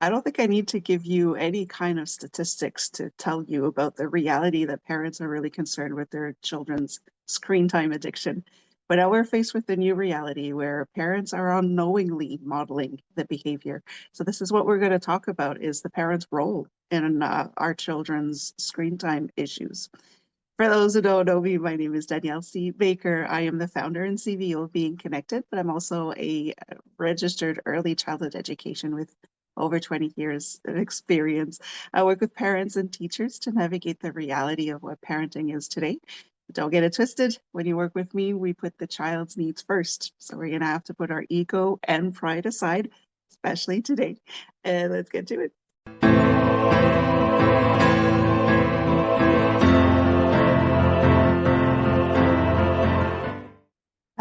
I don't think I need to give you any kind of statistics to tell you about the reality that parents are really concerned with their children's screen time addiction. But now we're faced with a new reality where parents are unknowingly modeling the behavior. So this is what we're going to talk about is the parents' role in our children's screen time issues. For those who don't know me, my name is Danielle C. Baker. I am the founder and CVO of Being Connected, but I'm also a registered early childhood education with over 20 years of experience. I work with parents and teachers to navigate the reality of what parenting is today. Don't get it twisted. When you work with me, we put the child's needs first. So we're going to have to put our ego and pride aside, especially today. And let's get to it.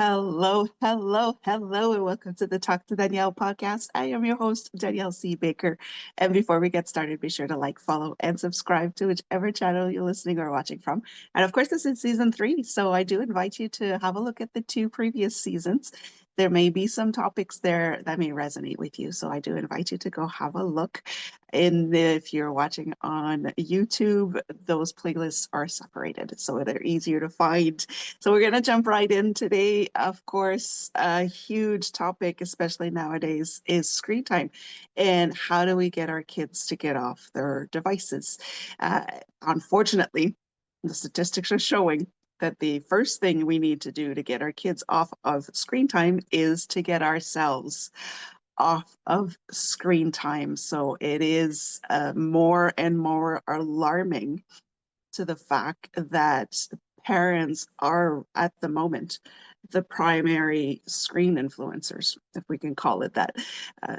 Hello, hello, hello, and welcome to the Talk to Danielle podcast. I am your host, Danielle C. Baker. And before we get started, be sure to like, follow, and subscribe to whichever channel you're listening or watching from. And of course, this is season 3, so I do invite you to have a look at the 2 previous seasons. There may be some topics there that may resonate with you, so I do invite you to go have a look. And if you're watching on YouTube, those playlists are separated, so they're easier to find. So we're going to jump right in today. Of course, a huge topic, especially nowadays, is screen time. And how do we get our kids to get off their devices? Uh, Unfortunately, the statistics are showing that the first thing we need to do to get our kids off of screen time is to get ourselves off of screen time. So it is more and more alarming to the fact that parents are at the moment the primary screen influencers, if we can call it that.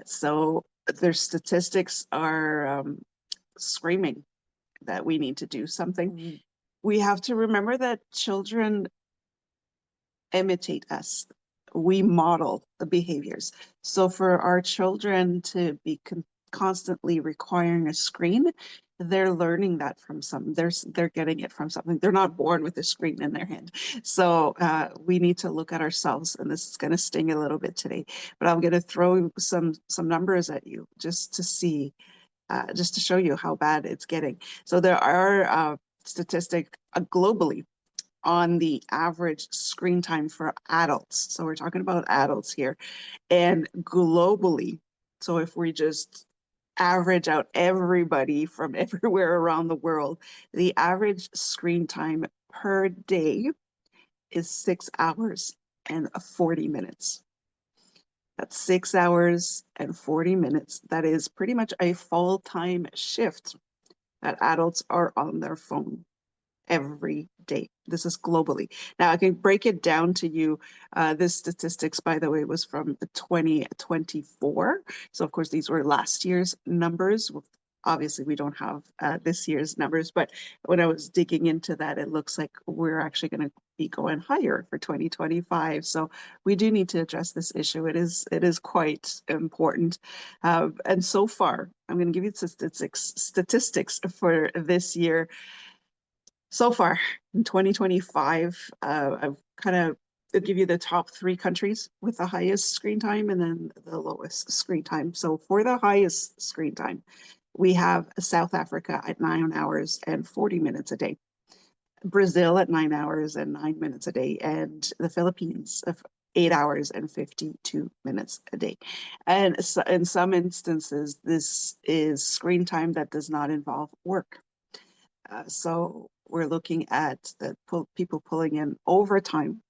So their statistics are screaming that we need to do something. We have to remember that children imitate us. We model the behaviors. So for our children to be constantly requiring a screen, they're learning that from some. They're getting it from something. They're not born with a screen in their hand. So we need to look at ourselves, and this is going to sting a little bit today. But I'm going to throw some numbers at you just to see, just to show you how bad it's getting. So there are statistics globally on the average screen time for adults. So we're talking about adults here. And globally, so if we just average out everybody from everywhere around the world, the average screen time per day is 6 hours and 40 minutes. That's 6 hours and 40 minutes. That is pretty much a full-time shift that adults are on their phone every day. This is globally. Now I can break it down to you. This statistics, by the way, was from 2024. So of course, these were last year's numbers. Obviously, we don't have this year's numbers, but when I was digging into that, it looks like we're actually going to be going higher for 2025. So we do need to address this issue. It is quite important. And so far, I'm going to give you statistics for this year. So far in 2025, I've kind of I'll give you the top 3 countries with the highest screen time and then the lowest screen time. So for the highest screen time, we have South Africa at 9 hours and 40 minutes a day, Brazil at 9 hours and 9 minutes a day, and the Philippines of 8 hours and 52 minutes a day. And so in some instances, this is screen time that does not involve work. So we're looking at people pulling in overtime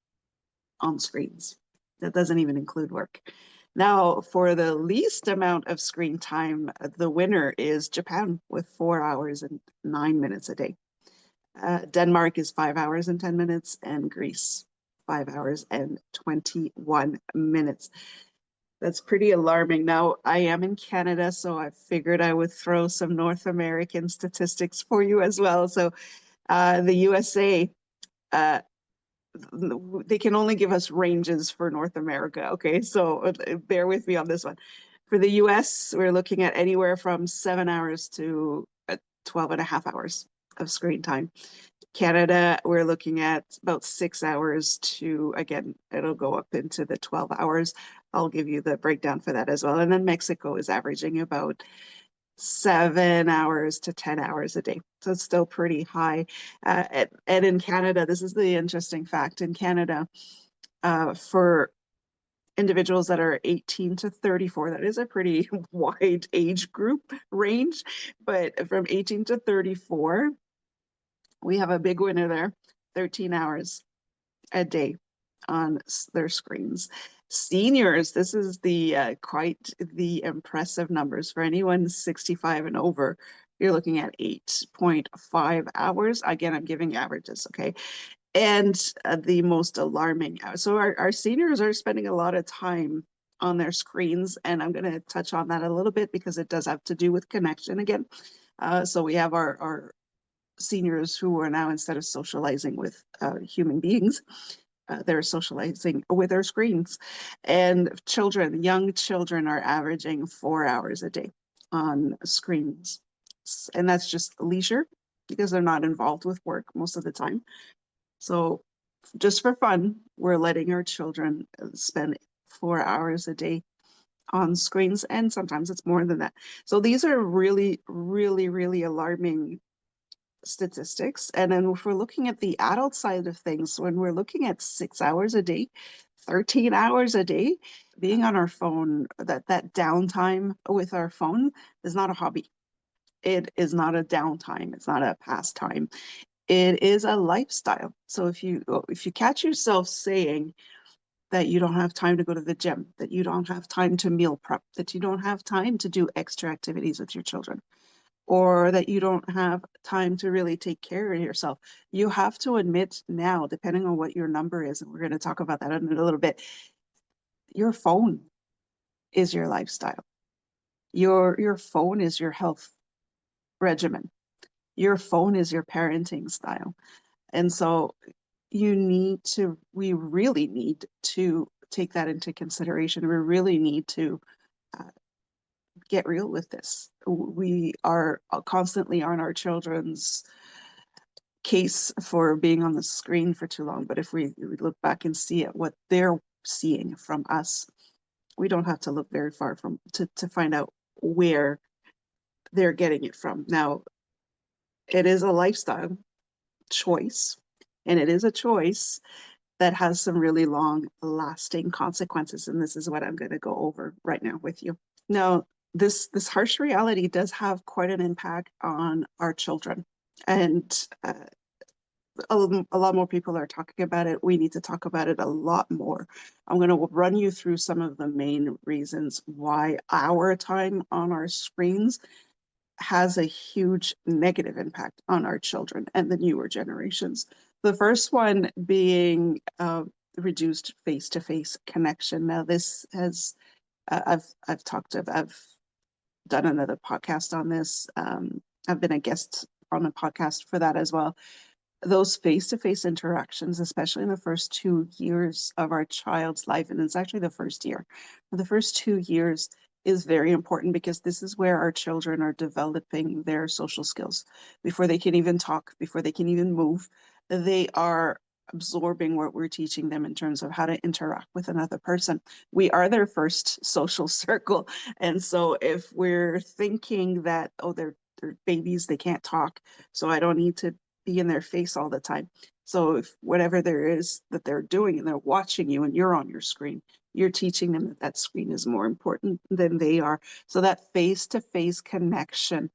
on screens. That doesn't even include work. Now, for the least amount of screen time, the winner is Japan with 4 hours and 9 minutes a day. Denmark is 5 hours and 10 minutes, and Greece, 5 hours and 21 minutes. That's pretty alarming. Now, I am in Canada, so I figured I would throw some North American statistics for you as well. So the USA, uh, they can only give us ranges for North America. Okay, so bear with me on this one. For the US, we're looking at anywhere from 7 hours to 12 and a half hours of screen time. Canada, we're looking at about 6 hours to, again, it'll go up into the 12 hours. I'll give you the breakdown for that as well. And then Mexico is averaging about 7 hours to 10 hours a day. So it's still pretty high. And in Canada, this is the interesting fact. In Canada, for individuals that are 18 to 34, that is a pretty wide age group range. But from 18 to 34, we have a big winner there, 13 hours a day on their screens. Seniors, this is the quite the impressive numbers. For anyone 65 and over, you're looking at 8.5 hours. Again, I'm giving averages, okay? And the most alarming. So our seniors are spending a lot of time on their screens, and I'm going to touch on that a little bit because it does have to do with connection again. So we have our seniors who are now, instead of socializing with human beings, they're socializing with their screens. And children, young children, are averaging 4 hours a day on screens. And that's just leisure because they're not involved with work most of the time. So just for fun, we're letting our children spend 4 hours a day on screens, and sometimes it's more than that. So these are really, really, really alarming statistics. And then if we're looking at the adult side of things, when we're looking at 6 hours a day, 13 hours a day, being on our phone, that downtime with our phone is not a hobby. It is not a downtime. It's not a pastime. It is a lifestyle. So if you catch yourself saying that you don't have time to go to the gym, that you don't have time to meal prep, that you don't have time to do extra activities with your children, or that you don't have time to really take care of yourself, you have to admit now, depending on what your number is, and we're going to talk about that in a little bit, your phone is your lifestyle. Your phone is your health regimen. Your phone is your parenting style. And so we really need to take that into consideration. We really need to uh, get real with this. We are constantly on our children's case for being on the screen for too long. But if we look back and see at what they're seeing from us, we don't have to look very far to find out where they're getting it from. Now, it is a lifestyle choice, and it is a choice that has some really long lasting consequences. And this is what I'm going to go over right now with you. Now, this harsh reality does have quite an impact on our children. And a lot more people are talking about it. We need to talk about it a lot more. I'm going to run you through some of the main reasons why our time on our screens has a huge negative impact on our children and the newer generations. The first one being reduced face-to-face connection. Now, this has I've done another podcast on this. I've been a guest on a podcast for that as well. Those face-to-face interactions, especially in the first 2 years of our child's life, and it's actually the first year. The first 2 years is very important because this is where our children are developing their social skills. Before they can even talk, before they can even move, they are absorbing what we're teaching them in terms of how to interact with another person. We are their first social circle. And so if we're thinking that, oh, they're babies, they can't talk, so I don't need to be in their face all the time. So if whatever there is that they're doing and they're watching you and you're on your screen, you're teaching them that that screen is more important than they are. So that face-to-face connection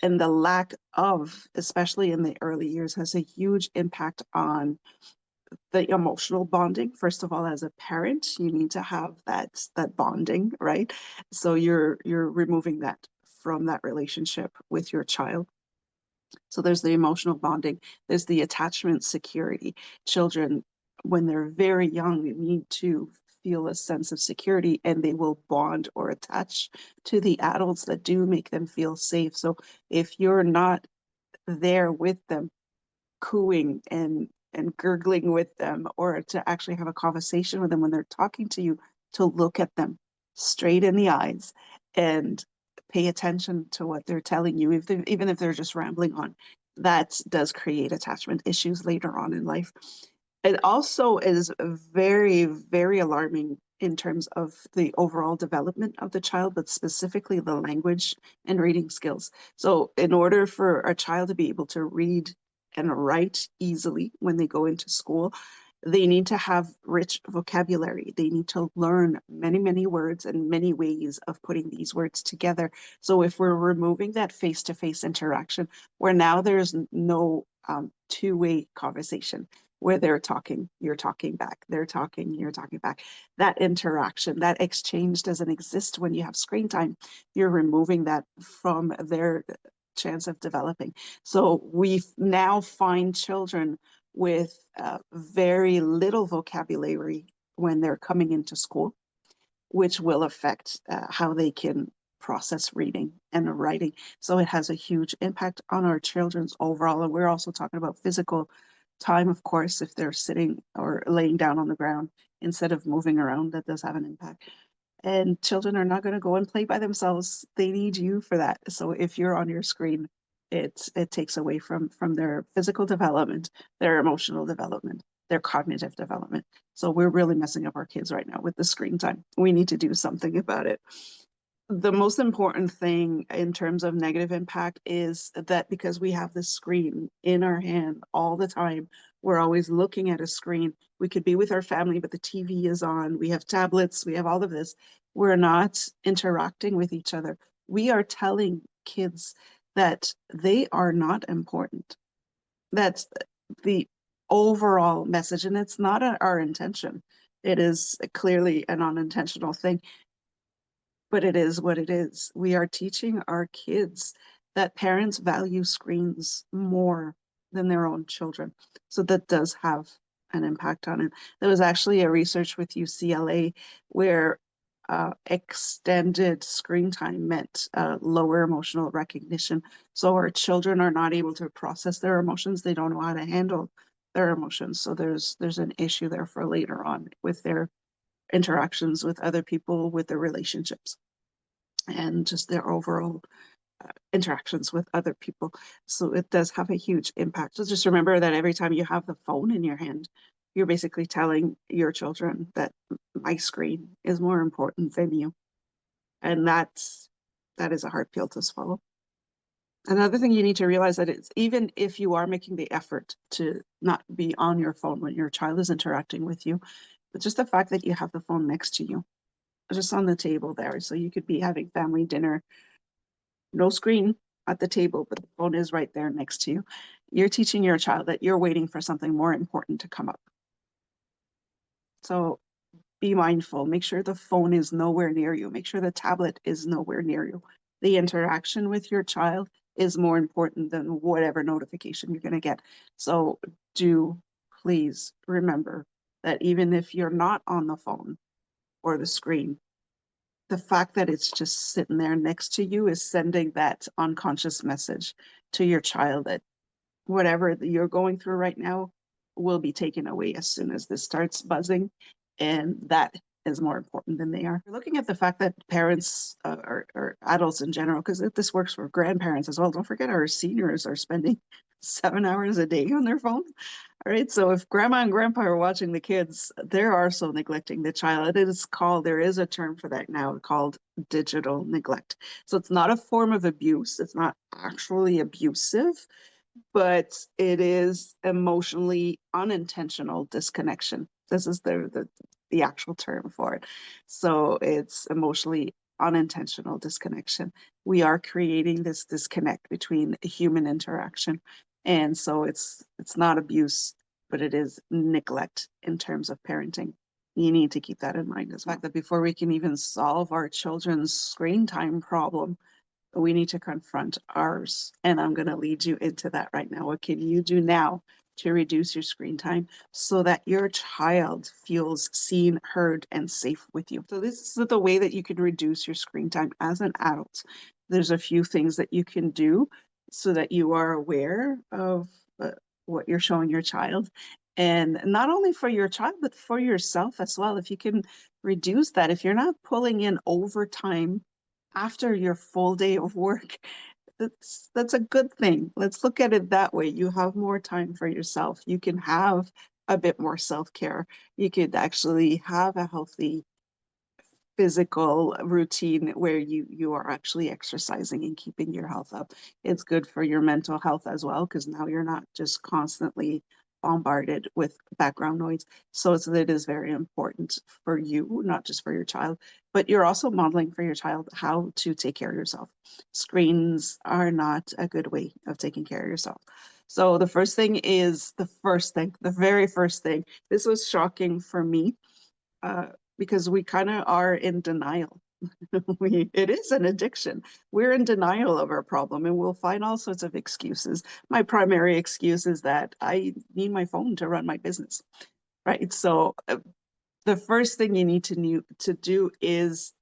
and the lack of, especially in the early years, has a huge impact on the emotional bonding. First of all, as a parent, you need to have that bonding, right? So you're removing that from that relationship with your child. So there's the emotional bonding, there's the attachment security. Children, when they're very young, need to feel a sense of security, and they will bond or attach to the adults that do make them feel safe. So if you're not there with them, cooing and gurgling with them, or to actually have a conversation with them when they're talking to you, to look at them straight in the eyes and pay attention to what they're telling you, even if they're just rambling on. that does create attachment issues later on in life. It also is very, very alarming in terms of the overall development of the child, but specifically the language and reading skills. So, in order for a child to be able to read and write easily when they go into school, they need to have rich vocabulary. They need to learn many, many words and many ways of putting these words together. So, if we're removing that face-to-face interaction, where now there's no two-way conversation, where they're talking, you're talking back, they're talking, you're talking back. That interaction, that exchange doesn't exist when you have screen time. You're removing that from their chance of developing. So we now find children with very little vocabulary when they're coming into school, which will affect how they can process reading and writing. So it has a huge impact on our children's overall. And we're also talking about physical time, of course, if they're sitting or laying down on the ground instead of moving around, that does have an impact. And children are not going to go and play by themselves. They need you for that. So if you're on your screen, it takes away from their physical development, their emotional development, their cognitive development. So we're really messing up our kids right now with the screen time. We need to do something about it. The most important thing in terms of negative impact is that because we have the screen in our hand all the time, we're always looking at a screen. We could be with our family, but the TV is on. We have tablets, we have all of this. We're not interacting with each other. We are telling kids that they are not important. That's the overall message, and it's not our intention. It is clearly an unintentional thing, but it is what it is. We are teaching our kids that parents value screens more than their own children. So that does have an impact on it. There was actually a research with UCLA where extended screen time meant lower emotional recognition. So our children are not able to process their emotions. They don't know how to handle their emotions. So there's an issue there for later on with their interactions with other people, with their relationships, and just their overall interactions with other people. So it does have a huge impact. So just remember that every time you have the phone in your hand, you're basically telling your children that my screen is more important than you. And that is a hard pill to swallow. Another thing you need to realize that it's even if you are making the effort to not be on your phone when your child is interacting with you, but just the fact that you have the phone next to you, just on the table there. So you could be having family dinner, no screen at the table, but the phone is right there next to you. You're teaching your child that you're waiting for something more important to come up. So be mindful. Make sure the phone is nowhere near you. Make sure the tablet is nowhere near you. The interaction with your child is more important than whatever notification you're going to get. So do please remember that even if you're not on the phone or the screen, the fact that it's just sitting there next to you is sending that unconscious message to your child that whatever you're going through right now will be taken away as soon as this starts buzzing. And that is more important than they are. We're looking at the fact that parents or adults in general, because this works for grandparents as well. Don't forget our seniors are spending 7 hours a day on their phone. All right, so if grandma and grandpa are watching the kids, they're also neglecting the child. It is called, there is a term for that now called digital neglect. So it's not a form of abuse. It's not actually abusive, but it is emotionally unintentional disconnection. This is the actual term for it. So it's emotionally unintentional disconnection. We are creating this disconnect between human interaction. And so it's not abuse, but it is neglect in terms of parenting. You need to keep that in mind as well. The fact that before we can even solve our children's screen time problem, we need to confront ours. And I'm going to lead you into that right now. What can you do now to reduce your screen time so that your child feels seen, heard, and safe with you? So this is the way that you can reduce your screen time as an adult. There's a few things that you can do so that you are aware of what you're showing your child. And not only for your child, but for yourself as well. If you can reduce that, if you're not pulling in overtime after your full day of work, that's a good thing. Let's look at it that way. You have more time for yourself. You can have a bit more self-care. You could actually have a healthy physical routine where you are actually exercising and keeping your health up. It's good for your mental health as well, because now you're not just constantly bombarded with background noise. So it is very important for you, not just for your child, but you're also modeling for your child how to take care of yourself. Screens are not a good way of taking care of yourself. So the first thing is the very first thing. This was shocking for me, uh, because we kind of are in denial. It is an addiction. We're in denial of our problem, and we'll find all sorts of excuses. My primary excuse is that I need my phone to run my business, right? So the first thing you need to do is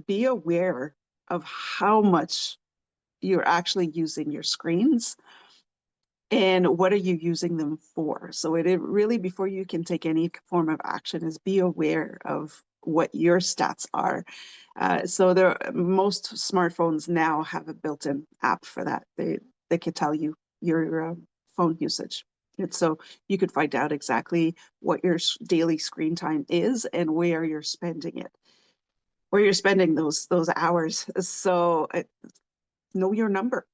be aware of how much you're actually using your screens and what are you using them for. So it really, before you can take any form of action, is be aware of what your stats are. So most smartphones now have a built-in app for that. They can tell you your phone usage. And so you could find out exactly what your daily screen time is and where you're spending it, where you're spending those hours. So know your number.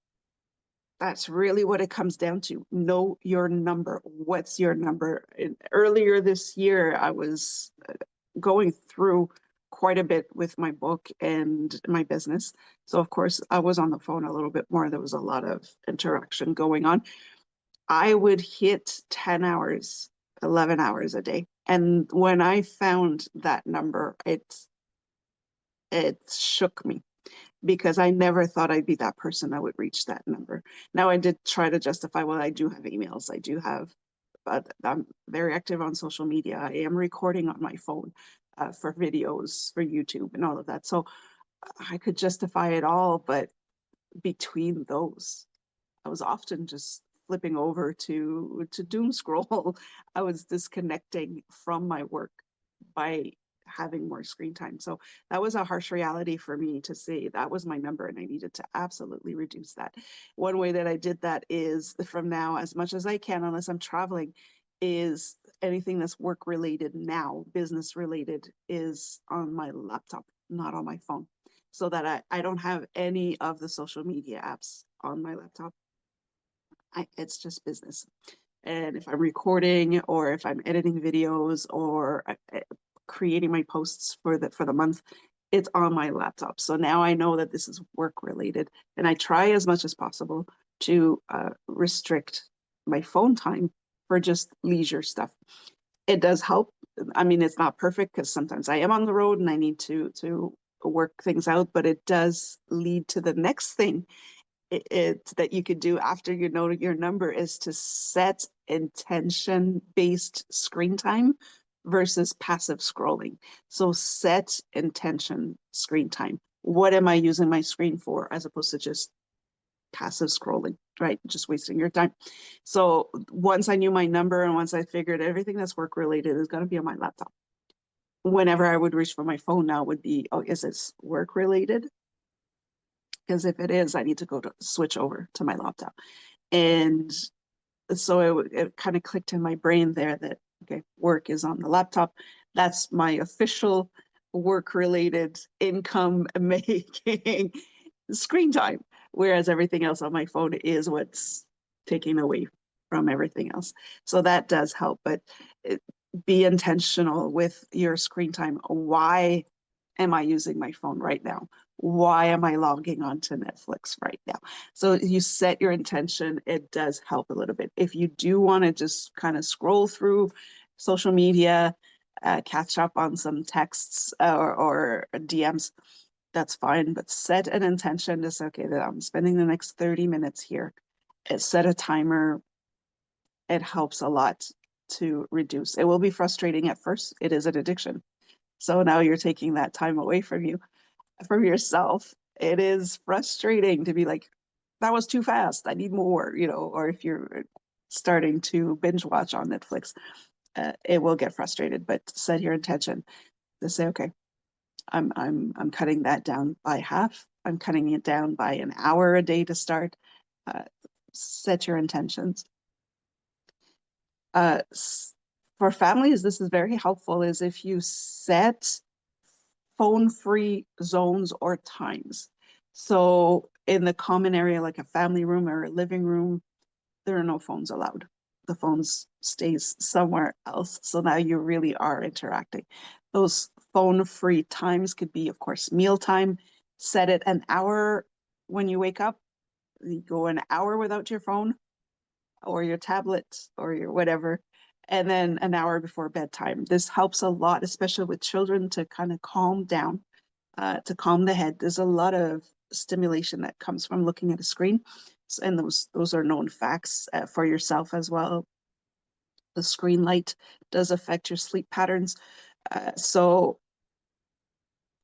That's really what it comes down to. Know your number. What's your number? Earlier this year, I was going through quite a bit with my book and my business. So, of course, I was on the phone a little bit more. There was a lot of interaction going on. I would hit 10 hours, 11 hours a day. And when I found that number, it shook me, because I never thought I'd be that person that would reach that number. Now, I did try to justify, well, I do have emails, I do have, but I'm very active on social media. I am recording on my phone for videos for YouTube and all of that. So I could justify it all, but between those, I was often just flipping over to doom scroll. I was disconnecting from my work by having more screen time. So that was a harsh reality for me to say that was my number, and I needed to absolutely reduce that. One way that I did that is, from now, as much as I can, unless I'm traveling, is anything that's work related now, business related, is on my laptop, not on my phone, so that I don't have any of the social media apps on my laptop. It's just business. And if I'm recording, or if I'm editing videos, or creating my posts for the month, it's on my laptop. So now I know that this is work related, and I try as much as possible to restrict my phone time for just leisure stuff. It does help. I mean, it's not perfect, because sometimes I am on the road and I need to work things out, but it does lead to the next thing that you could do after you know your number, is to set intention based screen time versus passive scrolling. So set intention screen time. What am I using my screen for, as opposed to just passive scrolling, right? Just wasting your time. So once I knew my number, and once I figured everything that's work related is going to be on my laptop, whenever I would reach for my phone now would be, oh, is this work related? Because if it is, I need to switch over to my laptop. And so it kind of clicked in my brain there that, okay, work is on the laptop. That's my official work related income making screen time. Whereas everything else on my phone is what's taking away from everything else. So that does help, but be intentional with your screen time. Why am I using my phone right now? Why am I logging on to Netflix right now? So you set your intention. It does help a little bit. If you do want to just kind of scroll through social media, catch up on some texts or DMs, that's fine. But set an intention to say, okay, that I'm spending the next 30 minutes here. Set a timer. It helps a lot to reduce. It will be frustrating at first. It is an addiction. So now you're taking that time away from yourself. It is frustrating to be like, that was too fast. I need more, or if you're starting to binge watch on Netflix, it will get frustrated, but set your intention to say, okay, I'm cutting that down by half. I'm cutting it down by an hour a day to start. Uh, Set your intentions. Uh, for families, this is very helpful, is if you set phone-free zones or times. So in the common area, like a family room or a living room, there are no phones allowed. The phones stays somewhere else. So now you really are interacting. Those phone-free times could be, of course, mealtime. Set it an hour when you wake up. You go an hour without your phone or your tablet or your whatever, and then an hour before bedtime. This helps a lot, especially with children, to kind of calm down, to calm the head. There's a lot of stimulation that comes from looking at a screen, and those are known facts for yourself as well. The screen light does affect your sleep patterns. So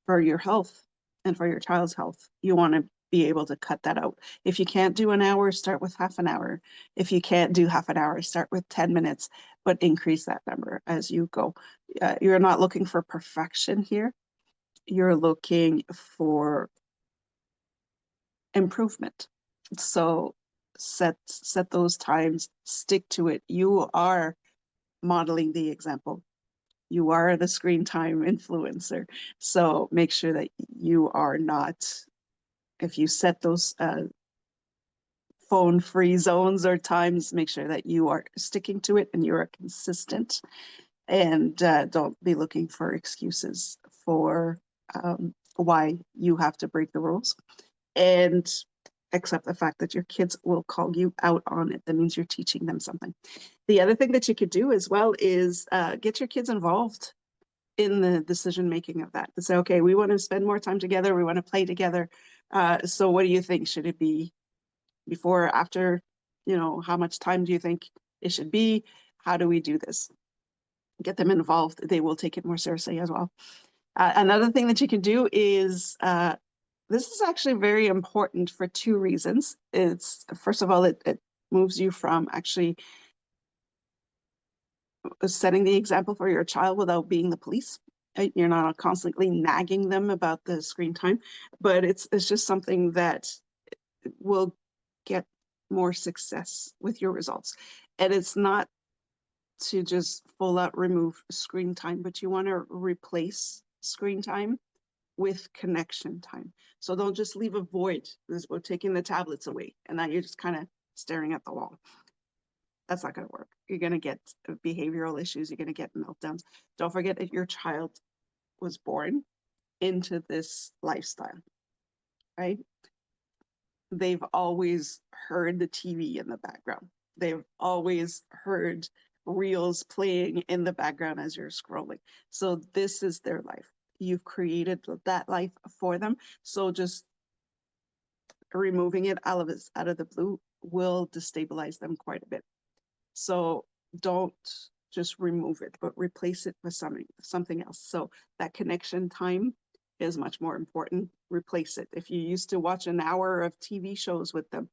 for your health and for your child's health, you want to be able to cut that out. If you can't do an hour, start with half an hour. If you can't do half an hour, start with 10 minutes, but increase that number as you go. You're not looking for perfection here. You're looking for improvement. So set those times, stick to it. You are modeling the example. You are the screen time influencer. So make sure that you are not, if you set those phone free zones or times, make sure that you are sticking to it and you are consistent, and don't be looking for excuses for why you have to break the rules, and accept the fact that your kids will call you out on it. That means you're teaching them something. The other thing that you could do as well is get your kids involved in the decision making of that. To say, okay, we want to spend more time together. We want to play together. So what do you think? Should it be before, after? You know, how much time do you think it should be? How do we do this? Get them involved. They will take it more seriously as well. Another thing that you can do is this is actually very important for two reasons. It's, first of all, it moves you from actually setting the example for your child without being the police. You're not constantly nagging them about the screen time, but it's just something that will get more success with your results. And it's not to just full out remove screen time, but you want to replace screen time with connection time. So don't just leave a void. We're taking the tablets away and now you're just kind of staring at the wall. That's not going to work. You're going to get behavioral issues. You're going to get meltdowns. Don't forget that your child was born into this lifestyle, right? They've always heard the TV in the background. They've always heard reels playing in the background as you're scrolling. So this is their life. You've created that life for them. So just removing it out of the blue will destabilize them quite a bit. So don't just remove it, but replace it with something else. So that connection time is much more important. Replace it. If you used to watch an hour of TV shows with them,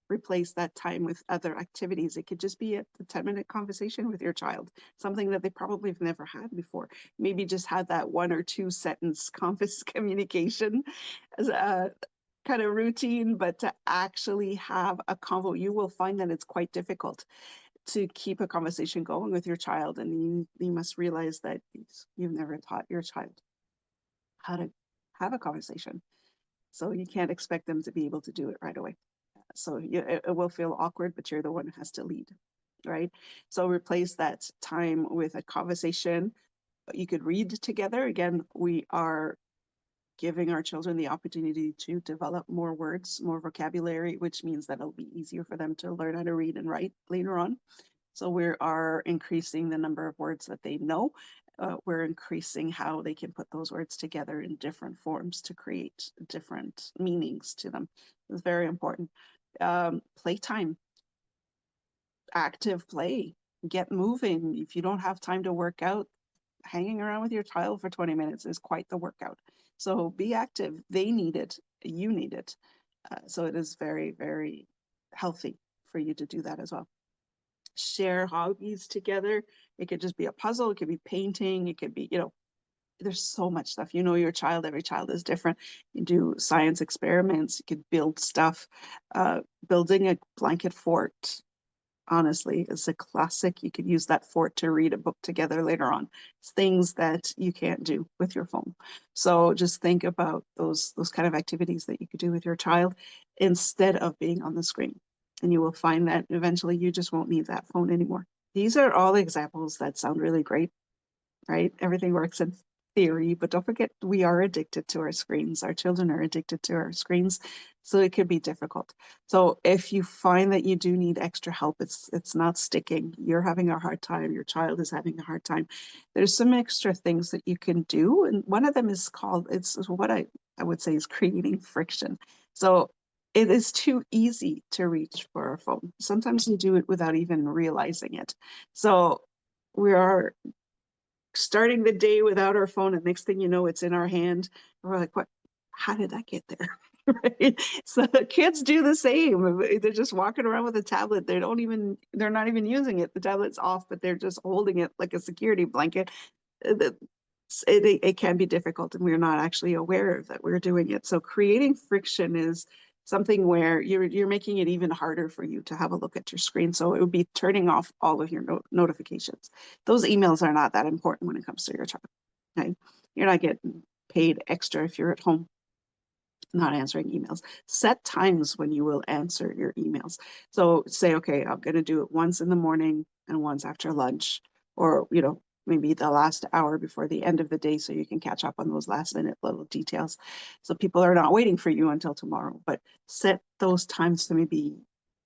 replace that time with other activities. It could just be a 10-minute conversation with your child, something that they probably have never had before. Maybe just have that 1 or 2 sentence communication as a kind of routine, but to actually have a convo, you will find that it's quite difficult to keep a conversation going with your child. And you must realize that you've never taught your child how to have a conversation. So you can't expect them to be able to do it right away. So it will feel awkward, but you're the one who has to lead, right? So replace that time with a conversation. You could read together. Again, we are giving our children the opportunity to develop more words, more vocabulary, which means that it'll be easier for them to learn how to read and write later on. So we are increasing the number of words that they know. We're increasing how they can put those words together in different forms to create different meanings to them. It's very important. Playtime, active play, get moving. If you don't have time to work out, hanging around with your child for 20 minutes is quite the workout. So be active. They need it. You need it. So it is very, very healthy for you to do that as well. Share hobbies together. It could just be a puzzle. It could be painting. It could be, there's so much stuff. You know your child, every child is different. You do science experiments, you could build stuff. Building a blanket fort, honestly, is a classic. You could use that fort to read a book together later on. It's things that you can't do with your phone. So just think about those kind of activities that you could do with your child instead of being on the screen. And you will find that eventually you just won't need that phone anymore. These are all examples that sound really great, right? Everything works in theory, but don't forget we are addicted to our screens. Our children are addicted to our screens, so it could be difficult. So if you find that you do need extra help, it's not sticking, you're having a hard time, your child is having a hard time, there's some extra things that you can do. And one of them is called, it's what I would say is creating friction. So it is too easy to reach for a phone. Sometimes you do it without even realizing it. So we are starting the day without our phone, and next thing you know, it's in our hand. And we're like, what? How did that get there? Right? So kids do the same. They're just walking around with a tablet. They're not even using it. The tablet's off, but they're just holding it like a security blanket. It can be difficult, and we're not actually aware of that we're doing it. So creating friction is something where you're making it even harder for you to have a look at your screen. So it would be turning off all of your notifications. Those emails are not that important when it comes to your child. Okay? You're not getting paid extra if you're at home not answering emails. Set times when you will answer your emails. So say, okay, I'm going to do it once in the morning and once after lunch, or, maybe the last hour before the end of the day so you can catch up on those last minute little details. So people are not waiting for you until tomorrow, but set those times to maybe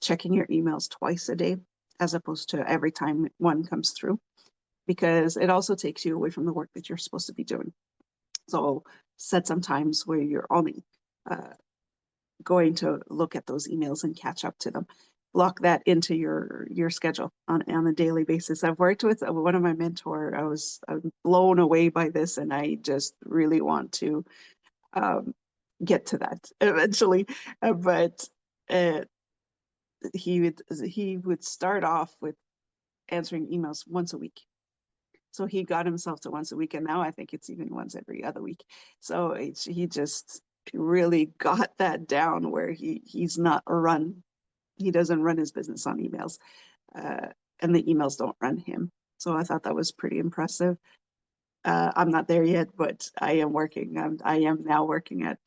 checking your emails twice a day as opposed to every time one comes through, because it also takes you away from the work that you're supposed to be doing. So set some times where you're only uh, going to look at those emails and catch up to them. Block that into your schedule on a daily basis. I've worked with one of my mentor. I'm blown away by this, and I just really want to um, get to that eventually. But uh, he would start off with answering emails once a week. So he got himself to once a week, and now I think it's even once every other week. So he just really got that down where he's not he doesn't run his business on emails, uh, and the emails don't run him. So I thought that was pretty impressive. I'm not there yet, but I am working. I am now working at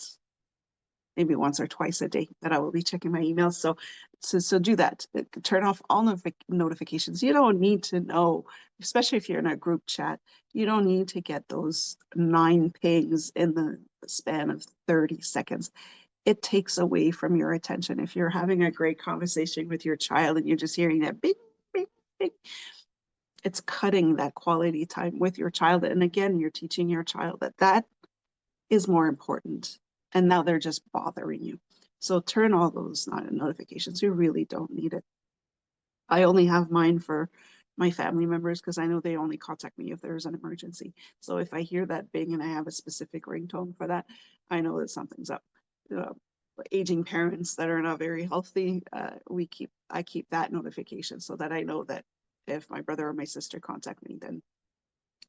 maybe once or twice a day that I will be checking my emails. So do that. Turn off all notifications. You don't need to know, especially if you're in a group chat, you don't need to get those 9 pings in the span of 30 seconds. It takes away from your attention. If you're having a great conversation with your child and you're just hearing that bing, bing, bing, it's cutting that quality time with your child. And again, you're teaching your child that is more important. And now they're just bothering you. So turn all those notifications. You really don't need it. I only have mine for my family members because I know they only contact me if there's an emergency. So if I hear that bing and I have a specific ringtone for that, I know that something's up. Uh, Aging parents that are not very healthy, I keep that notification so that I know that if my brother or my sister contact me, then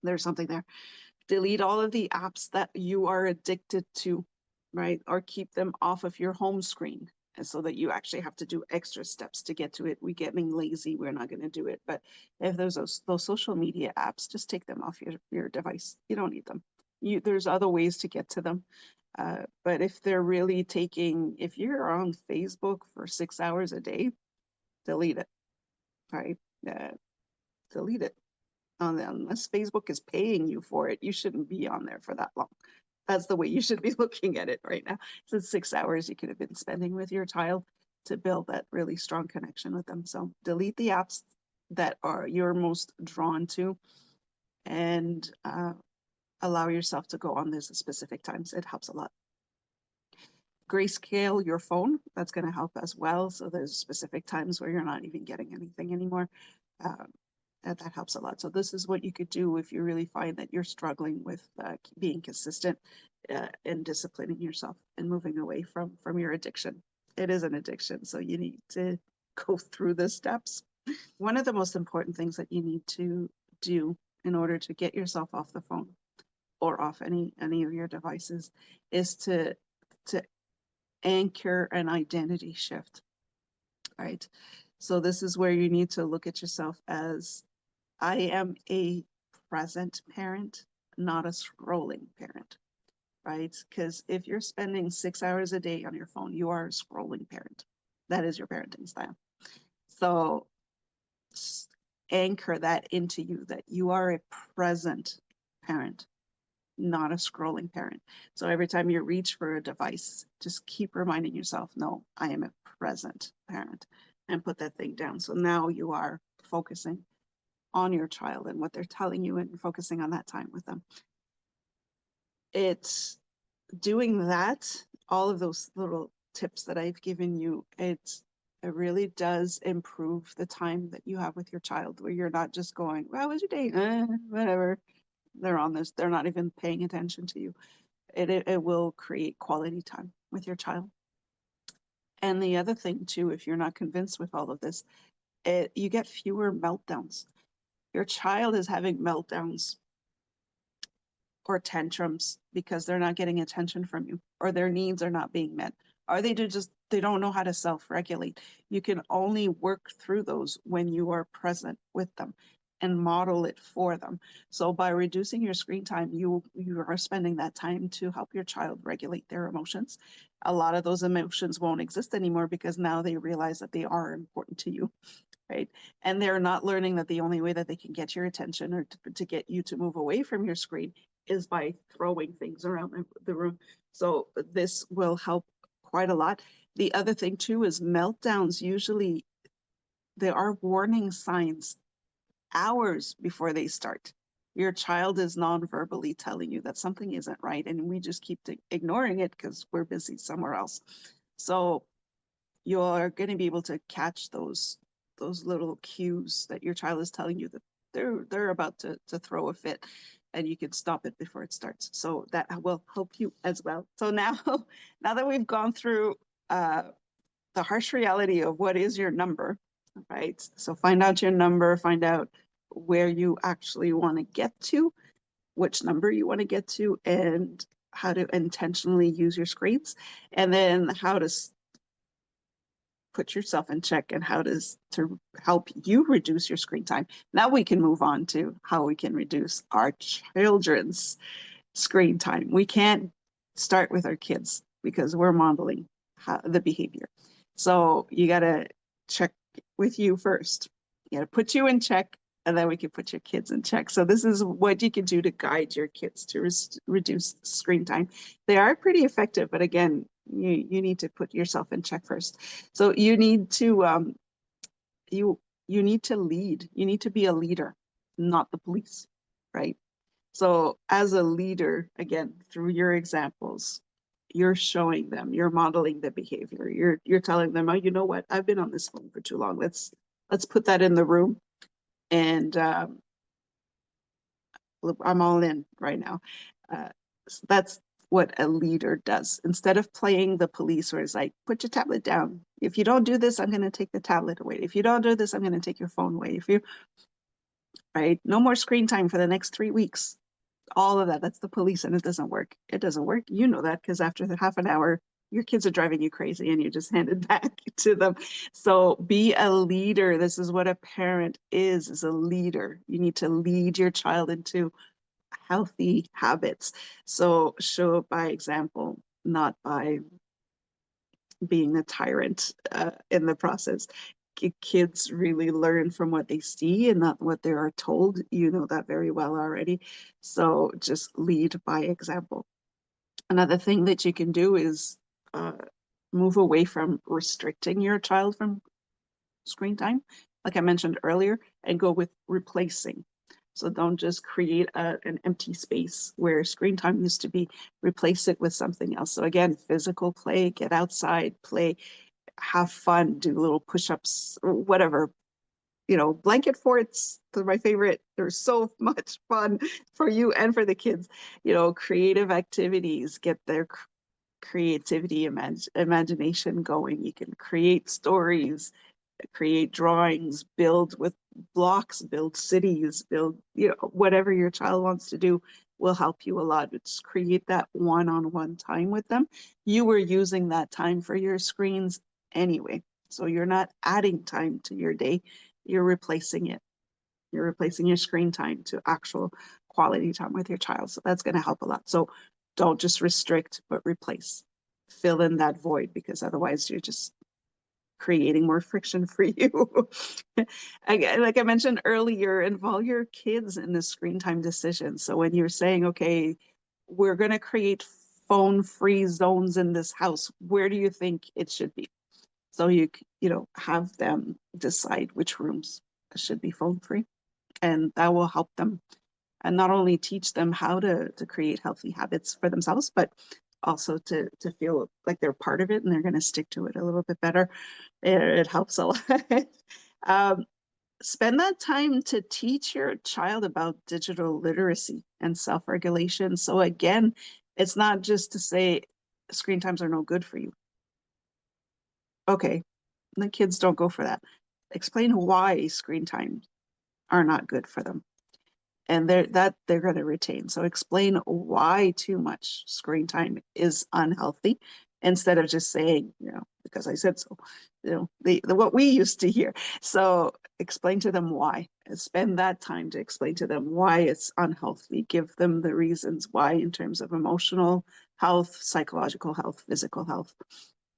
there's something there. Delete all of the apps that you are addicted to, right? Or keep them off of your home screen, and so that you actually have to do extra steps to get to it. We're getting lazy. We're not going to do it. But if there's those social media apps, just take them off your device. You don't need them. There's other ways to get to them. But if they're really if you're on Facebook for 6 hours a day, delete it, right? Uh, Delete it. Unless Facebook is paying you for it, you shouldn't be on there for that long. That's the way you should be looking at it right now. So 6 hours you could have been spending with your child to build that really strong connection with them. So delete the apps that are you're most drawn to, and allow yourself to go on those specific times. It helps a lot. Grayscale your phone. That's going to help as well. So there's specific times where you're not even getting anything anymore. Um, that helps a lot. So this is what you could do if you really find that you're struggling with being consistent and disciplining yourself and moving away from your addiction. It is an addiction, so you need to go through the steps. One of the most important things that you need to do in order to get yourself off the phone or off any of your devices, is to anchor an identity shift, right? So this is where you need to look at yourself as, I am a present parent, not a scrolling parent, right? Because if you're spending 6 hours a day on your phone, you are a scrolling parent. That is your parenting style. So anchor that into you, that you are a present parent, not a scrolling parent. So every time you reach for a device, just keep reminding yourself, no, I am a present parent, and put that thing down. So now you are focusing on your child and what they're telling you and focusing on that time with them. It's doing that, all of those little tips that I've given you, it really does improve the time that you have with your child, where you're not just going, well, how was your day? Whatever. They're on this, they're not even paying attention to you. It will create quality time with your child. And the other thing too, if you're not convinced with all of this, you get fewer meltdowns. Your child is having meltdowns or tantrums because they're not getting attention from you, or their needs are not being met, or they don't know how to self-regulate. You can only work through those when you are present with them and model it for them. So by reducing your screen time, you are spending that time to help your child regulate their emotions. A lot of those emotions won't exist anymore because now they realize that they are important to you, right? And they're not learning that the only way that they can get your attention, or to get you to move away from your screen, is by throwing things around the room. So this will help quite a lot. The other thing too is meltdowns. Usually there are warning signs hours before they start. Your child is non-verbally telling you that something isn't right, and we just keep ignoring it because we're busy somewhere else. So you're going to be able to catch those little cues that your child is telling you that they're about to throw a fit, and you can stop it before it starts. So that will help you as well. So now now that we've gone through the harsh reality of what is your number, right? So find out your number, find out where you actually want to get to, which number you want to get to, and how to intentionally use your screens, and then how to put yourself in check, and how to help you reduce your screen time. Now we can move on to how we can reduce our children's screen time. We can't start with our kids because we're modeling the behavior. So you got to check with you first. You got to put you in check, and then we can put your kids in check. So this is what you can do to guide your kids to reduce screen time. They are pretty effective, but again, you need to put yourself in check first. So you need to you need to lead. You need to be a leader, not the police, right? So as a leader, again, through your examples, you're showing them, you're modeling the behavior. You're telling them, oh, you know what? I've been on this phone for too long. Let's put that in the room, and I'm all in right now. So that's what a leader does. Instead of playing the police, where it's like, put your tablet down. If you don't do this, I'm going to take the tablet away. If you don't do this, I'm going to take your phone away. If you, right, no more screen time for the next 3 weeks. All of that, that's the police, and it doesn't work. It doesn't work. You know that, because after the half an hour, your kids are driving you crazy and you just hand it back to them. So be a leader. This is what a parent is a leader. You need to lead your child into healthy habits. So show it by example, not by being a tyrant in the process. Kids really learn from what they see and not what they are told. You know that very well already. So just lead by example. Another thing that you can do is uh, move away from restricting your child from screen time, like I mentioned earlier, and go with replacing. So don't just create an empty space where screen time used to be, replace it with something else. So again, physical play, get outside, play, have fun, do little push-ups, whatever. Blanket forts, they're my favorite. They're so much fun for you and for the kids. Creative activities, get their creativity, imagination going. You can create stories, create drawings, build with blocks, build cities, build, whatever your child wants to do. will help you a lot. It's create that one-on-one time with them. You were using that time for your screens anyway. So you're not adding time to your day, you're replacing it. You're replacing your screen time to actual quality time with your child. So that's going to help a lot. So don't just restrict, but replace. Fill in that void, because otherwise you're just creating more friction for you. Again, like I mentioned earlier, involve your kids in the screen time decision. So when you're saying, okay, we're going to create phone-free zones in this house, where do you think it should be? So have them decide which rooms should be phone-free, and that will help them and not only teach them how to create healthy habits for themselves, but also to feel like they're part of it and they're going to stick to it a little bit better. It helps a lot. um, Spend that time to teach your child about digital literacy and self-regulation. So again, it's not just to say screen times are no good for you. Okay, the kids don't go for that. Explain why screen times are not good for them, and they're going to retain. So explain why too much screen time is unhealthy, instead of just saying, because I said so, the what we used to hear. So explain to them why, and spend that time to explain to them why it's unhealthy. Give them the reasons why in terms of emotional health, psychological health, physical health,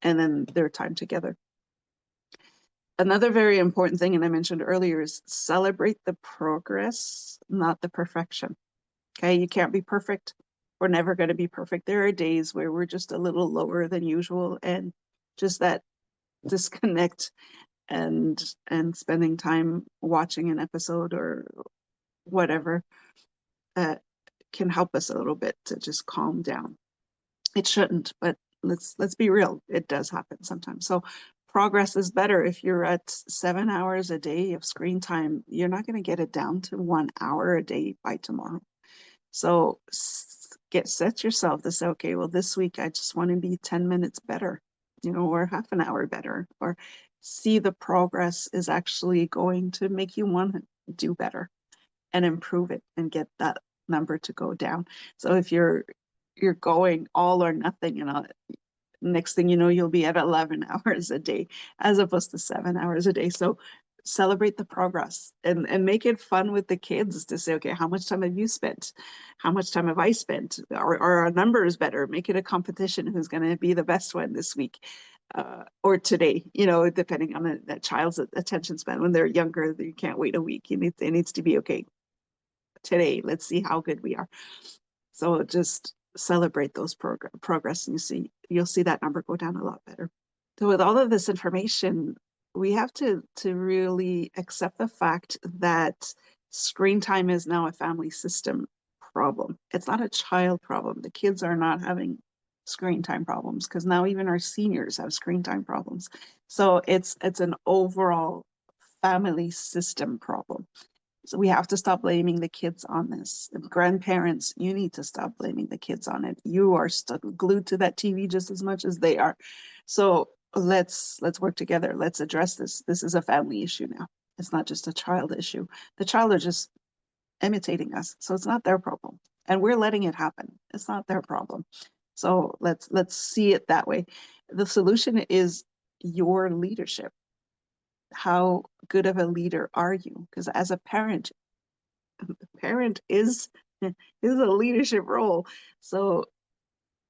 and then their time together. Another very important thing, and I mentioned earlier, is celebrate the progress, not the perfection. Okay, you can't be perfect. We're never going to be perfect. There are days where we're just a little lower than usual, and just that disconnect and spending time watching an episode or whatever uh, can help us a little bit to just calm down. It shouldn't, but let's be real. It does happen sometimes. So progress is better. If you're at 7 hours a day of screen time, you're not going to get it down to 1 hour a day by tomorrow. So set yourself to say, okay, well, this week I just want to be 10 minutes better, or half an hour better, or see the progress is actually going to make you want to do better and improve it and get that number to go down. So if you're going all or nothing, next thing you know, you'll be at 11 hours a day as opposed to 7 hours a day. So celebrate the progress and make it fun with the kids to say, okay, how much time have you spent? How much time have I spent? Are our numbers better? Make it a competition. Who's going to be the best one this week? Or today, depending on that child's attention span. When they're younger, you can't wait a week. It needs to be, okay, today, let's see how good we are. So just celebrate those progress, and you'll see that number go down a lot better. So with all of this information, we have to really accept the fact that screen time is now a family system problem. It's not a child problem. The kids are not having screen time problems, because now even our seniors have screen time problems. So it's an overall family system problem. So we have to stop blaming the kids on this. The grandparents, you need to stop blaming the kids on it. You are stuck glued to that TV just as much as they are. So let's work together. Let's address this. This is a family issue now. It's not just a child issue. The child are just imitating us, so it's not their problem, and we're letting it happen. It's not their problem. So let's see it that way. The solution is your leadership. How good of a leader are you? Because as a parent, parent is a leadership role. So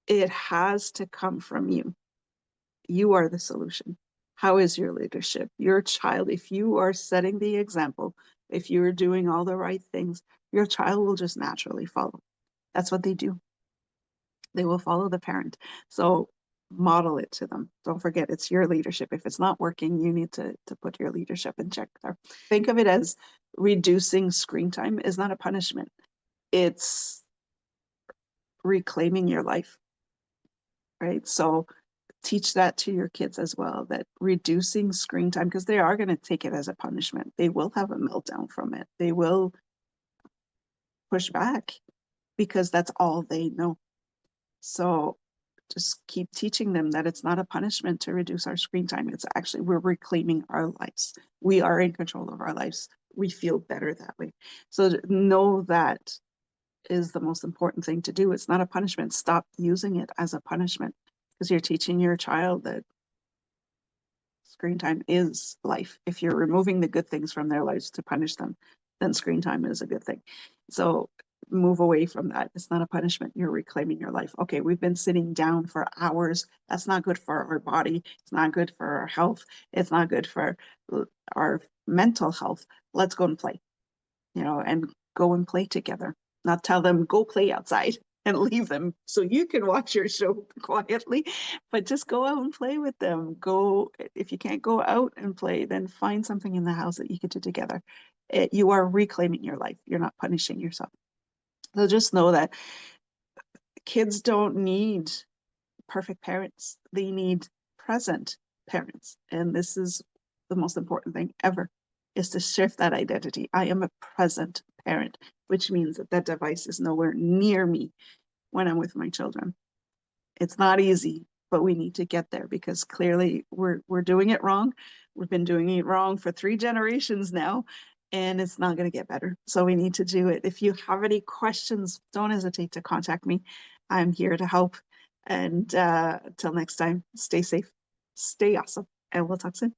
it has to come from you. You are the solution. How is your leadership? Your child, if you are setting the example, if you're doing all the right things, your child will just naturally follow. That's what they do. They will follow the parent. So model it to them. Don't forget, it's your leadership. If it's not working, you need to put your leadership in check there. Think of it as reducing screen time is not a punishment. It's reclaiming your life, right? So teach that to your kids as well, that reducing screen time, because they are going to take it as a punishment. They will have a meltdown from it. They will push back because that's all they know. So just keep teaching them that it's not a punishment to reduce our screen time. It's actually, we're reclaiming our lives. We are in control of our lives. We feel better that way. So know that is the most important thing to do. It's not a punishment. Stop using it as a punishment, because you're teaching your child that screen time is life. If you're removing the good things from their lives to punish them, then screen time is a good thing. So move away from that. It's not a punishment. You're reclaiming your life. Okay, we've been sitting down for hours. That's not good for our body. It's not good for our health. It's not good for our mental health. Let's go and play, and go and play together. Not tell them, go play outside and leave them so you can watch your show quietly, but just go out and play with them. Go, if you can't go out and play, then find something in the house that you can do together. You are reclaiming your life. You're not punishing yourself. So just know that kids don't need perfect parents. They need present parents. And this is the most important thing ever, is to shift that identity. I am a present parent, which means that that device is nowhere near me when I'm with my children. It's not easy, but we need to get there, because clearly we're doing it wrong. We've been doing it wrong for 3 generations now, and it's not going to get better. So we need to do it. If you have any questions, don't hesitate to contact me. I'm here to help. And until next time, stay safe, stay awesome, and we'll talk soon.